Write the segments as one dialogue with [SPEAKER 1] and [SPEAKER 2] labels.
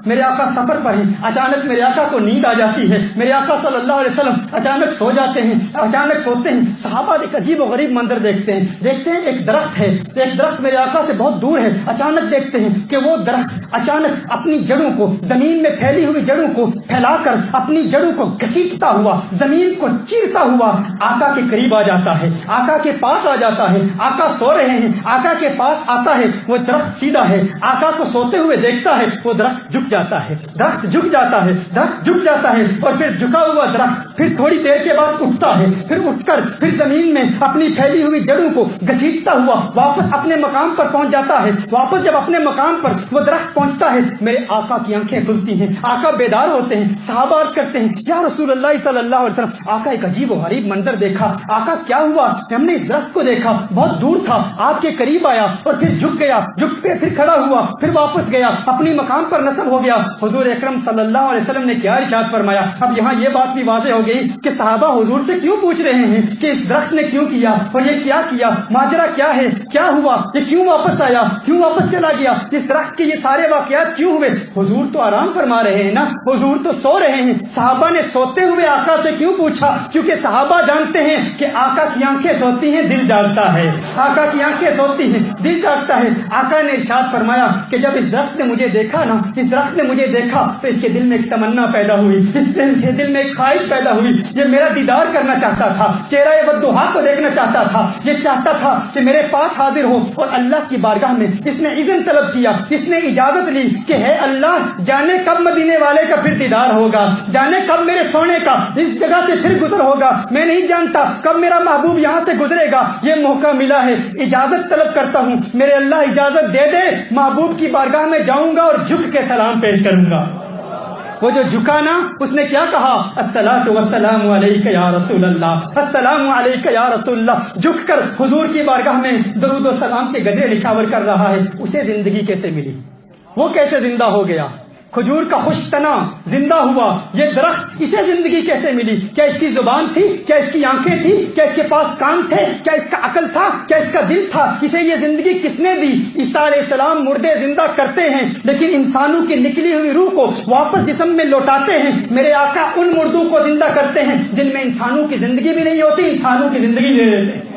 [SPEAKER 1] میرے آقا سفر پر ہیں، اچانک میرے آقا کو نیند آ جاتی ہے، میرے آقا صلی اللہ علیہ وسلم اچانک سو جاتے ہیں، اچانک سوتے ہیں۔ صحابہ ایک عجیب و غریب منظر دیکھتے ہیں ایک درخت ہے، ایک درخت میرے آقا سے بہت دور ہے، اچانک دیکھتے ہیں کہ وہ درخت اچانک اپنی جڑوں کو، زمین میں پھیلی ہوئی جڑوں کو پھیلا کر اپنی جڑوں کو گھسیٹتا ہوا، زمین کو چیرتا ہوا آقا کے قریب آ جاتا ہے، آقا کے پاس آ جاتا ہے۔ آقا سو رہے ہیں، آقا کے پاس آتا ہے، وہ درخت سیدھا ہے، آقا کو سوتے ہوئے دیکھتا ہے، وہ درخت جھک جاتا ہے، درخت جھک جاتا ہے، درخت جھک جاتا ہے، اور پھر جھکا ہوا درخت پھر تھوڑی دیر کے بعد اٹھتا ہے، پھر اٹھ کر پھر زمین میں اپنی پھیلی ہوئی جڑوں کو گھسیٹتا ہوا واپس اپنے مقام پر پہنچ جاتا ہے۔ واپس جب اپنے مقام پر وہ درخت پہنچتا ہے، میرے آقا کی آنکھیں کھلتی ہیں، آقا بیدار ہوتے ہیں۔ صحابہ عرض کرتے ہیں یا رسول اللہ صلی اللہ علیہ وسلم، آقا ایک عجیب و غریب منظر دیکھا، آقا کیا ہوا؟ ہم نے اس درخت کو دیکھا، بہت دور تھا، آپ کے قریب آیا اور پھر جھک گیا، جھک کے پھر کھڑا ہوا، پھر واپس گیا، اپنی مقام پر نصب ہو گیا۔ حضور اکرم صلی اللہ علیہ وسلم نے کیا ارشاد فرمایا؟ اب یہاں یہ بات بھی واضح ہو گئی کہ صحابہ حضور سے کیوں پوچھ رہے ہیں کہ اس درخت نے کیوں کیا اور یہ کیا ماجرا کیا ہے، کیا ہوا، یہ کیوں واپس آیا، کیوں واپس چلا گیا، اس درخت کے یہ سارے واقعات کیوں ہوئے؟ حضور تو آرام فرما رہے ہیں نا، حضور تو سو رہے ہیں۔ صحابہ نے سوتے ہوئے آقا سے کیوں پوچھا؟ کیونکہ صحابہ جانتے ہیں کہ آقا کی آنکھیں سوتی ہیں، دل جاگتا ہے، آقا کی آنکھیں سوتی ہیں، دل جاگتا ہے۔ آقا نے ارشاد فرمایا کہ جب اس درخت نے مجھے دیکھا نا، اس درخت نے مجھے دیکھا تو اس کے دل میں ایک تمنا پیدا ہوئی، اس کے دل میں ایک خواہش پیدا ہوئی، یہ میرا دیدار کرنا چاہتا تھا، چہرہ وضحا کو دیکھنا چاہتا تھا، یہ چاہتا تھا کہ میرے پاس حاضر ہو اور اللہ کی بارگاہ میں اس نے اذن طلب کیا، اس نے اجازت لی کہ ہے اللہ، جانے کب مدینے والے کا پھر دیدار ہوگا، جانے کب میرے سونے کا اس جگہ سے پھر گزر ہوگا، میں نہیں جانتا کب میرا محبوب یہاں سے گزرے گا، یہ موقع ملا ہے، اجازت طلب کرتا ہوں، میرے اللہ اجازت دے دے، محبوب کی بارگاہ میں جاؤں گا اور جھک کے سلام پیش کروں گا۔ وہ جو جھکا نا، اس نے کیا کہا؟ الصلاۃ والسلام علیک یا رسول اللہ، السلام علیک یا رسول اللہ، جھک کر حضور کی بارگاہ میں درود و سلام کے گجرے نچھاور کر رہا ہے۔ اسے زندگی کیسے ملی؟ وہ کیسے زندہ ہو گیا؟ کھجور کا خوش تنا زندہ ہوا، یہ درخت اسے زندگی کیسے ملی؟ کیا اس کی زبان تھی؟ کیا اس کی آنکھیں تھی؟ کیا اس کے پاس کان تھے؟ کیا اس کا عقل تھا؟ کیا اس کا دل تھا؟ اسے یہ زندگی کس نے دی؟ عیسیٰ علیہ السلام مردے زندہ کرتے ہیں، لیکن انسانوں کی نکلی ہوئی روح کو واپس جسم میں لوٹاتے ہیں۔ میرے آقا ان مردوں کو زندہ کرتے ہیں جن میں انسانوں کی زندگی بھی نہیں ہوتی، انسانوں کی زندگی دے دیتے ہیں۔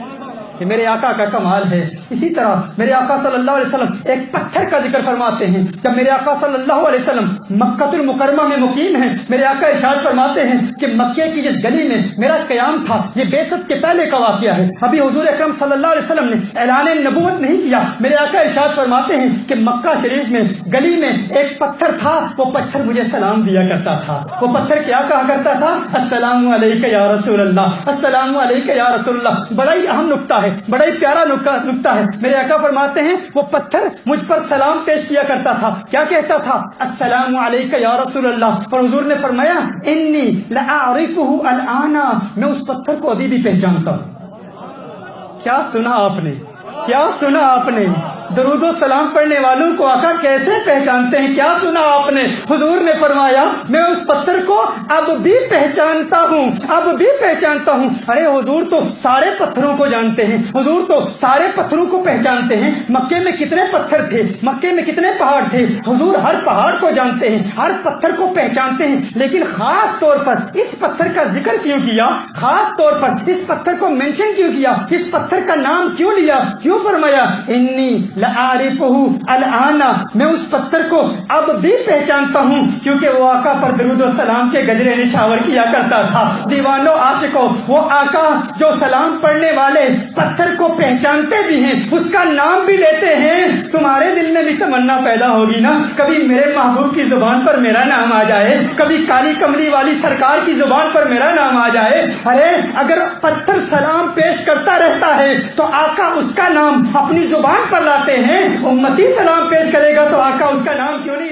[SPEAKER 1] یہ میرے آقا کا کمال ہے۔ اسی طرح میرے آقا صلی اللہ علیہ وسلم ایک پتھر کا ذکر فرماتے ہیں۔ جب میرے آقا صلی اللہ علیہ وسلم مکہ المکرمہ میں مقیم ہیں، میرے آقا ارشاد فرماتے ہیں کہ مکے کی جس گلی میں میرا قیام تھا، یہ بعثت کے پہلے کا واقعہ ہے، ابھی حضور اکرم صلی اللہ علیہ وسلم نے اعلان نبوت نہیں کیا۔ میرے آقا ارشاد فرماتے ہیں کہ مکہ شریف میں گلی میں ایک پتھر تھا، وہ پتھر مجھے سلام دیا کرتا تھا۔ وہ پتھر کیا کہا کرتا تھا؟ السلام علیک یا رسول اللہ، السلام علیک یا رسول اللہ۔ بڑا ہی اہم نقطہ ہے، بڑا ہی پیارا نقطہ ہے۔ میرے آقا فرماتے ہیں وہ پتھر مجھ پر سلام پیش کیا کرتا تھا، کیا کہتا تھا؟ السلام علیک یا رسول اللہ۔ اور حضور نے فرمایا انی لاعرفہ الآن، میں اس پتھر کو ابھی بھی پہچانتا ہوں۔ کیا سنا آپ نے؟ کیا سنا آپ نے؟ درود و سلام پڑھنے والوں کو آقا کیسے پہچانتے ہیں؟ کیا سنا آپ نے؟ حضور نے فرمایا میں اس پتھر کو اب بھی پہچانتا ہوں، اب بھی پہچانتا ہوں۔ ارے حضور تو سارے پتھروں کو جانتے ہیں، حضور تو سارے پتھروں کو پہچانتے ہیں۔ مکے میں کتنے پتھر تھے، مکے میں کتنے پہاڑ تھے، حضور ہر پہاڑ کو جانتے ہیں، ہر پتھر کو پہچانتے ہیں، لیکن خاص طور پر اس پتھر کا ذکر کیوں کیا؟ خاص طور پر اس پتھر کو مینشن کیوں کیا؟ اس پتھر کا نام کیوں لیا؟ کیوں فرمایا انی لعارفہ الآن، میں اس پتھر کو اب بھی پہچانتا ہوں، کیونکہ وہ آقا پر درود و سلام کے گجرے نچھاور کیا کرتا تھا۔ دیوانوں عاشقوں، وہ آقا جو سلام پڑھنے والے پتھر کو پہچانتے بھی ہیں، اس کا نام بھی لیتے ہیں، تمہارے دل میں بھی تمنا پیدا ہوگی نا کبھی میرے محبوب کی زبان پر میرا نام آ جائے، کبھی کالی کملی والی سرکار کی زبان پر میرا نام آ جائے۔ ارے اگر پتھر سلام پیش کرتا رہتا ہے تو آقا اس کا نام اپنی زبان پر لاتے ہیں، امتی سلام پیش کرے گا تو آقا اس کا نام کیوں نہیں